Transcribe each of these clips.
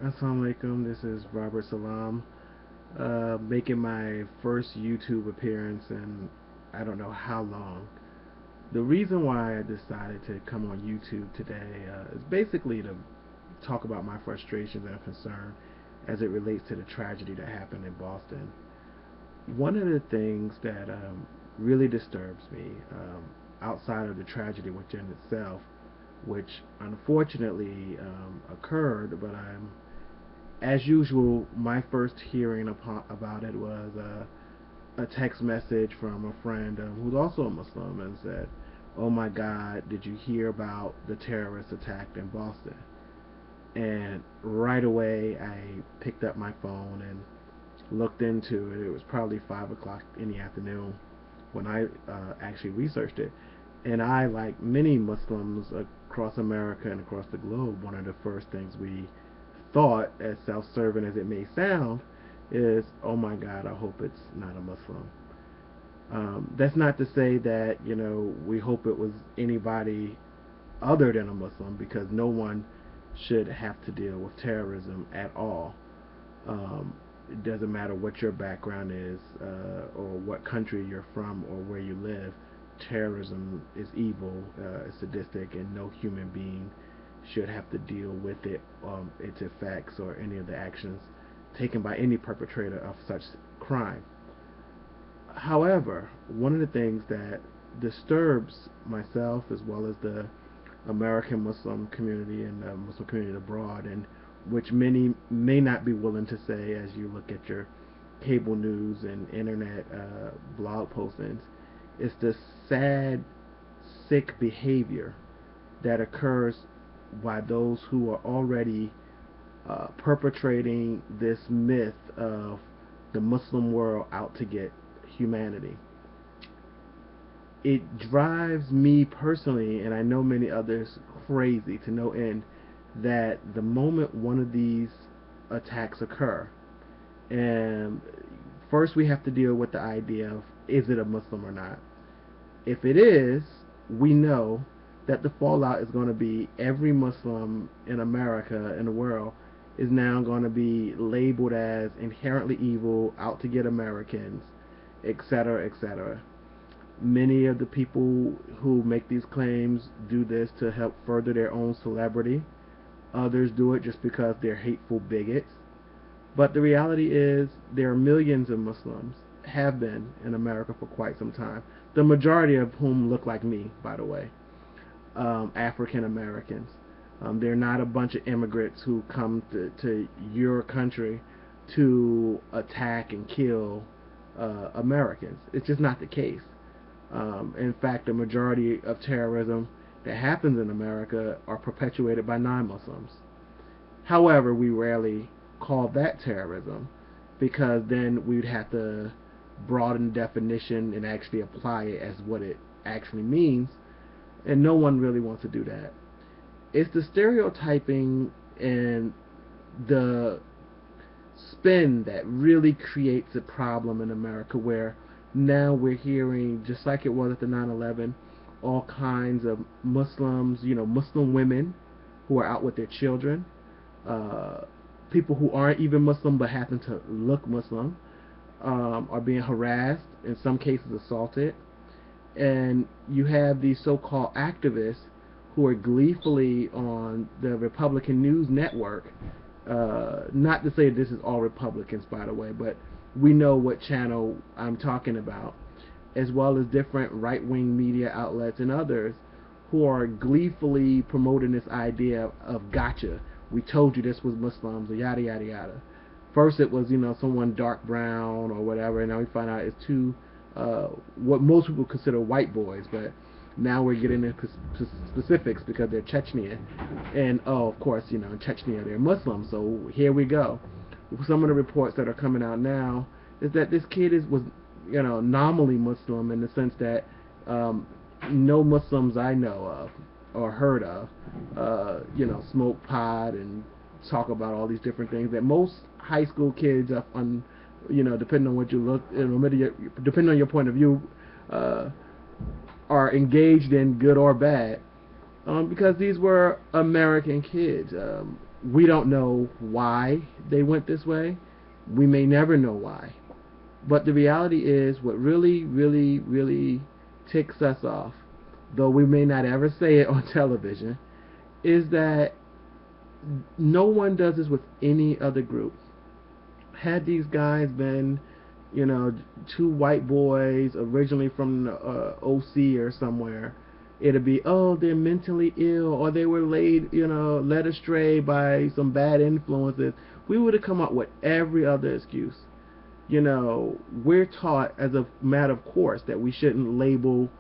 Assalamu alaikum, this is Robert Salam, making my first YouTube appearance in I don't know how long. The reason why I decided to come on YouTube today is basically to talk about my frustrations and concern as it relates to the tragedy that happened in Boston. One of the things that really disturbs me, outside of the tragedy within itself, which unfortunately occurred, but I'm as usual, my first hearing about it was a text message from a friend who's also a Muslim and said, "Oh my God, did you hear about the terrorist attack in Boston?" And right away, I picked up my phone and looked into it. It was probably 5 o'clock in the afternoon when I actually researched it. And I, like many Muslims across America and across the globe, one of the first things we thought, as self-serving as it may sound, is, "Oh my God, I hope it's not a Muslim." That's not to say that we hope it was anybody other than a Muslim, because no one should have to deal with terrorism at all. It doesn't matter what your background is, or what country you're from, or where you live. Terrorism is evil, it's sadistic, and no human being should have to deal with its effects, or any of the actions taken by any perpetrator of such crime. However, one of the things that disturbs myself, as well as the American Muslim community and the Muslim community abroad, and which many may not be willing to say as you look at your cable news and internet blog postings, is the sad, sick behavior that occurs by those who are already perpetrating this myth of the Muslim world out to get humanity. It drives me personally, and I know many others, crazy to no end, that the moment one of these attacks occur, and first we have to deal with the idea of, is it a Muslim or not? If it is, we know that the fallout is going to be every Muslim in America, in the world, is now going to be labeled as inherently evil, out to get Americans, etc., etc. Many of the people who make these claims do this to help further their own celebrity. Others do it just because they're hateful bigots. But the reality is, there are millions of Muslims, have been in America for quite some time. The majority of whom look like me, by the way, African Americans. They're not a bunch of immigrants who come to your country to attack and kill Americans. It's just not the case. In fact, the majority of terrorism that happens in America are perpetuated by non-Muslims. However, we rarely call that terrorism, because then we'd have to broaden the definition and actually apply it as what it actually means, and no one really wants to do that. It's the stereotyping and the spin that really creates a problem in America, where now we're hearing, just like it was at the 9/11, all kinds of Muslims, Muslim women who are out with their children, uh, people who aren't even Muslim but happen to look Muslim, are being harassed, in some cases assaulted. And you have these so-called activists who are gleefully on the Republican news network. Not to say this is all Republicans, by the way, but we know what channel I'm talking about, as well as different right-wing media outlets and others who are gleefully promoting this idea of gotcha. We told you this was Muslims, or yada yada yada. First it was, someone dark brown or whatever, and now we find out it's two, what most people consider white boys, but now we're getting into specifics because they're Chechnya, and oh, of course, in Chechnya they're Muslims. So here we go. Some of the reports that are coming out now is that this kid was, nominally Muslim, in the sense that no Muslims I know of or heard of, smoke pot and talk about all these different things that most high school kids depending on what you look, depending on your point of view, uh, are engaged in, good or bad. because these were American kids. We don't know why they went this way. We may never know why. But the reality is, what really, really, really ticks us off, though we may not ever say it on television, is that no one does this with any other group. Had these guys been, two white boys originally from the OC or somewhere, it'd be, oh, they're mentally ill, or they were led astray by some bad influences. We would have come up with every other excuse. We're taught as a matter of course that we shouldn't label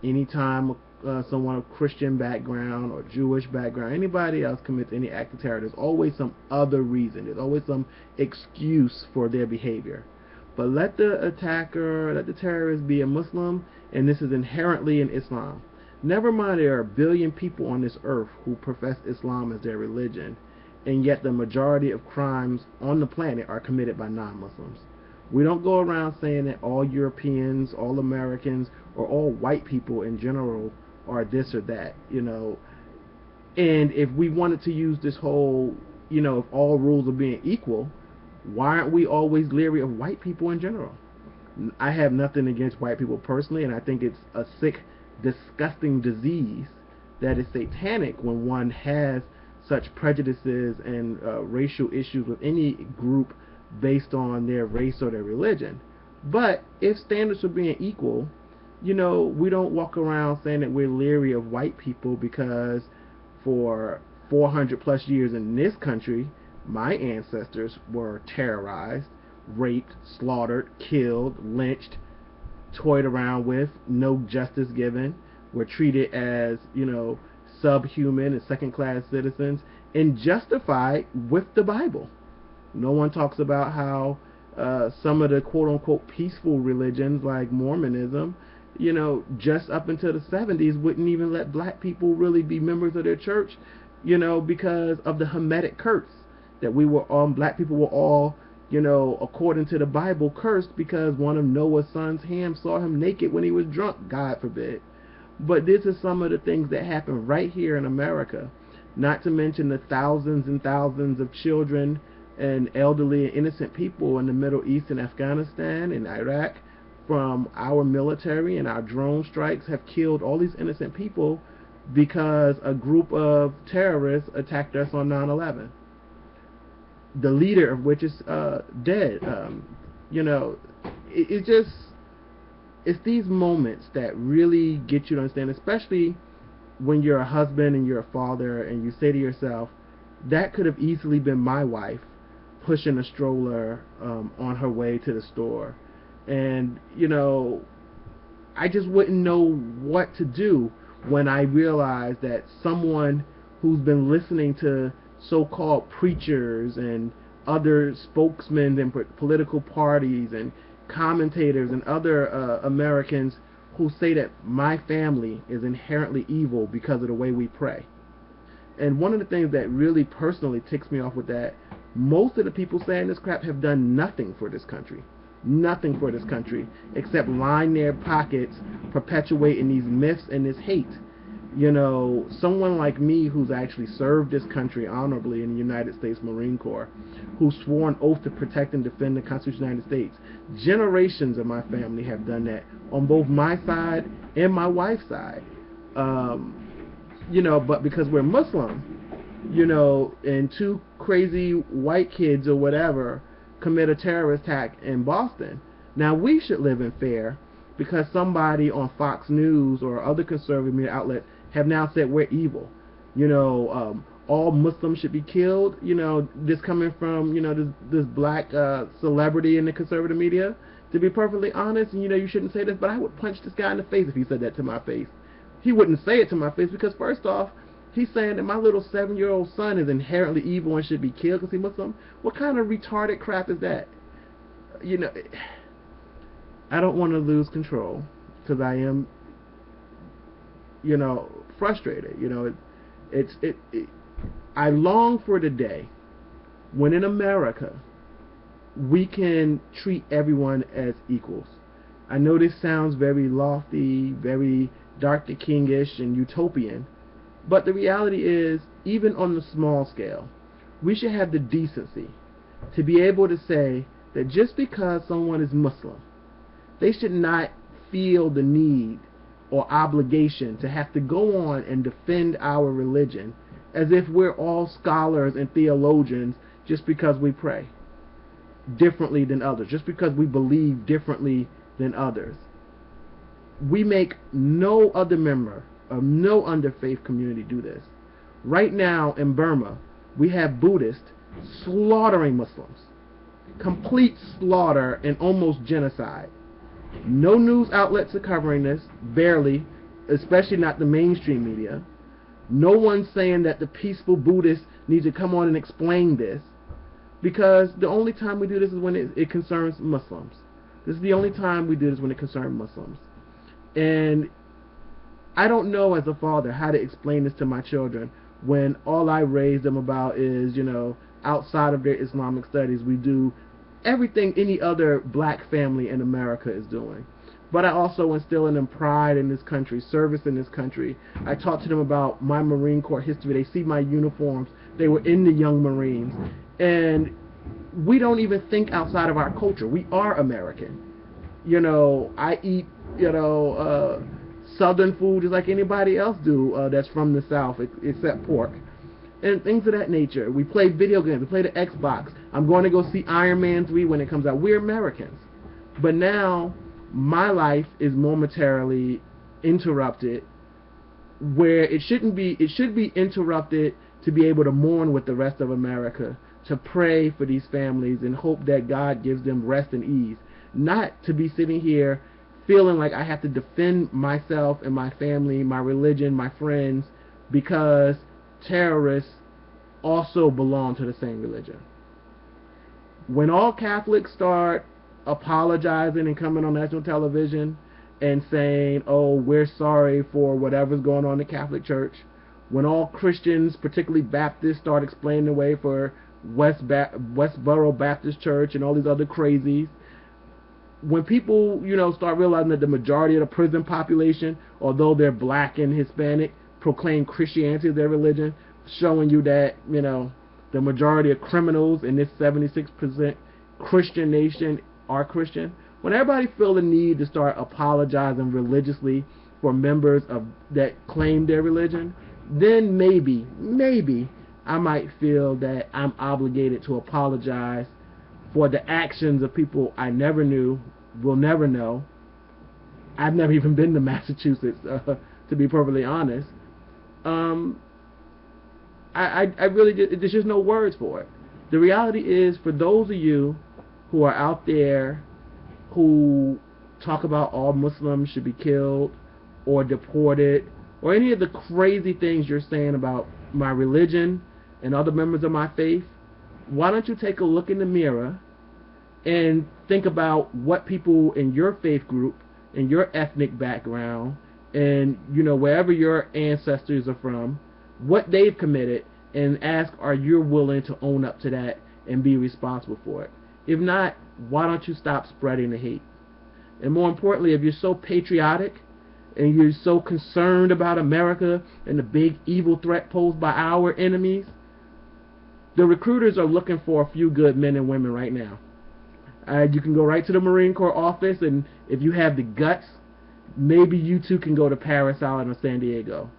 anytime someone of Christian background or Jewish background, anybody else commits any act of terror. There's always some other reason. There's always some excuse for their behavior. But let the terrorist be a Muslim, and this is inherently in Islam. Never mind, there are a billion people on this earth who profess Islam as their religion, and yet the majority of crimes on the planet are committed by non-Muslims. We don't go around saying that all Europeans, all Americans, or all white people in general are this or that, And if we wanted to use this whole, if all rules are being equal, why aren't we always leery of white people in general? I have nothing against white people personally, and I think it's a sick, disgusting disease that is satanic when one has such prejudices and racial issues with any group based on their race or their religion. But if standards are being equal, we don't walk around saying that we're leery of white people because for 400 plus years in this country, my ancestors were terrorized, raped, slaughtered, killed, lynched, toyed around with, no justice given, were treated as, subhuman and second-class citizens, and justified with the Bible. No one talks about how some of the quote-unquote peaceful religions like Mormonism, just up until the 70s wouldn't even let black people really be members of their church, because of the Hamitic curse that black people were all, according to the Bible, cursed because one of Noah's sons, Ham, saw him naked when he was drunk, God forbid. But this is some of the things that happen right here in America, not to mention the thousands and thousands of children and elderly and innocent people in the Middle East and Afghanistan and Iraq from our military, and our drone strikes have killed all these innocent people because a group of terrorists attacked us on 9/11. The leader of which is dead. It's these moments that really get you to understand, especially when you're a husband and you're a father, and you say to yourself, that could have easily been my wife pushing a stroller on her way to the store. And, I just wouldn't know what to do when I realize that someone who's been listening to so-called preachers and other spokesmen and political parties and commentators and other Americans who say that my family is inherently evil because of the way we pray. And one of the things that really personally ticks me off with that, most of the people saying this crap have done nothing for this country. Nothing for this country except line their pockets, perpetuating these myths and this hate. Someone like me who's actually served this country honorably in the United States Marine Corps, who swore an oath to protect and defend the Constitution of the United States. Generations of my family have done that on both my side and my wife's side. But because we're Muslim, and two crazy white kids or whatever commit a terrorist attack in Boston, now we should live in fear because somebody on Fox News or other conservative media outlet have now said we're evil. All Muslims should be killed. This coming from, this black celebrity in the conservative media. To be perfectly honest, and you shouldn't say this, but I would punch this guy in the face if he said that to my face. He wouldn't say it to my face because, first off, he's saying that my little 7-year-old son is inherently evil and should be killed because he's Muslim. What kind of retarded crap is that? I don't want to lose control because I am, frustrated. I long for the day when in America we can treat everyone as equals. I know this sounds very lofty, very Dr. Kingish and utopian, But the reality is, even on the small scale, we should have the decency to be able to say that just because someone is Muslim, they should not feel the need or obligation to have to go on and defend our religion as if we're all scholars and theologians just because we pray differently than others, just because we believe differently than others. We make no other member of no underfaith community do this. Right now in Burma, we have Buddhists slaughtering Muslims. Complete slaughter and almost genocide. No news outlets are covering this, barely, especially not the mainstream media. No one's saying that the peaceful Buddhists need to come on and explain this, because the only time we do this is when it concerns Muslims. This is the only time we do this when it concerns Muslims. And I don't know as a father how to explain this to my children when all I raise them about is, outside of their Islamic studies, we do everything any other black family in America is doing. But I also instill in them pride in this country, service in this country. I talk to them about my Marine Corps history. They see my uniforms. They were in the Young Marines. And we don't even think outside of our culture. We are American. I eat, Southern food just like anybody else do that's from the South, except pork. And things of that nature. We play video games. We play the Xbox. I'm going to go see Iron Man 3 when it comes out. We're Americans. But now, my life is momentarily interrupted, where it shouldn't be. It should be interrupted to be able to mourn with the rest of America, to pray for these families and hope that God gives them rest and ease. Not to be sitting here feeling like I have to defend myself and my family, my religion, my friends, because terrorists also belong to the same religion. When all Catholics start apologizing and coming on national television and saying, oh, we're sorry for whatever's going on in the Catholic Church, when all Christians, particularly Baptists, start explaining away for Westboro Baptist Church and all these other crazies, when people, start realizing that the majority of the prison population, although they're black and Hispanic, proclaim Christianity as their religion, showing you that, the majority of criminals in this 76% Christian nation are Christian. When everybody feel the need to start apologizing religiously for members that claim their religion, then maybe I might feel that I'm obligated to apologize for the actions of people I never knew, will never know. I've never even been to Massachusetts, to be perfectly honest. I really, there's just no words for it. The reality is, for those of you who are out there who talk about all Muslims should be killed or deported, or any of the crazy things you're saying about my religion and other members of my faith, why don't you take a look in the mirror and think about what people in your faith group, in your ethnic background, and wherever your ancestors are from, what they've committed, and ask, are you willing to own up to that and be responsible for it? If not, why don't you stop spreading the hate? And more importantly, if you're so patriotic and you're so concerned about America and the big evil threat posed by our enemies, the recruiters are looking for a few good men and women right now. You can go right to the Marine Corps office, and if you have the guts, maybe you too can go to Paris Island or San Diego.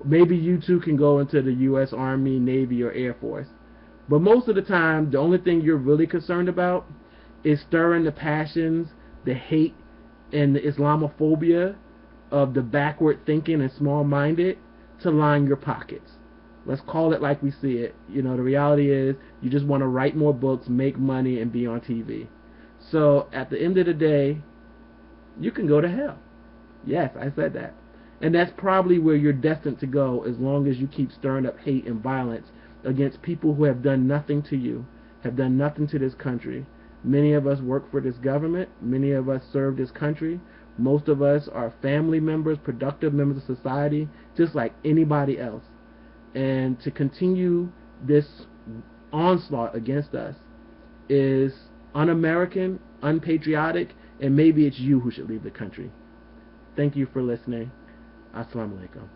Maybe you too can go into the U.S. Army, Navy, or Air Force. But most of the time, the only thing you're really concerned about is stirring the passions, the hate, and the Islamophobia of the backward thinking and small-minded to line your pockets. Let's call it like we see it. The reality is, you just want to write more books, make money, and be on TV. So at the end of the day, you can go to hell. Yes, I said that. And that's probably where you're destined to go, as long as you keep stirring up hate and violence against people who have done nothing to you, have done nothing to this country. Many of us work for this government. Many of us serve this country. Most of us are family members, productive members of society, just like anybody else. And to continue this onslaught against us is un-American, unpatriotic, and maybe it's you who should leave the country. Thank you for listening. Assalamu alaikum.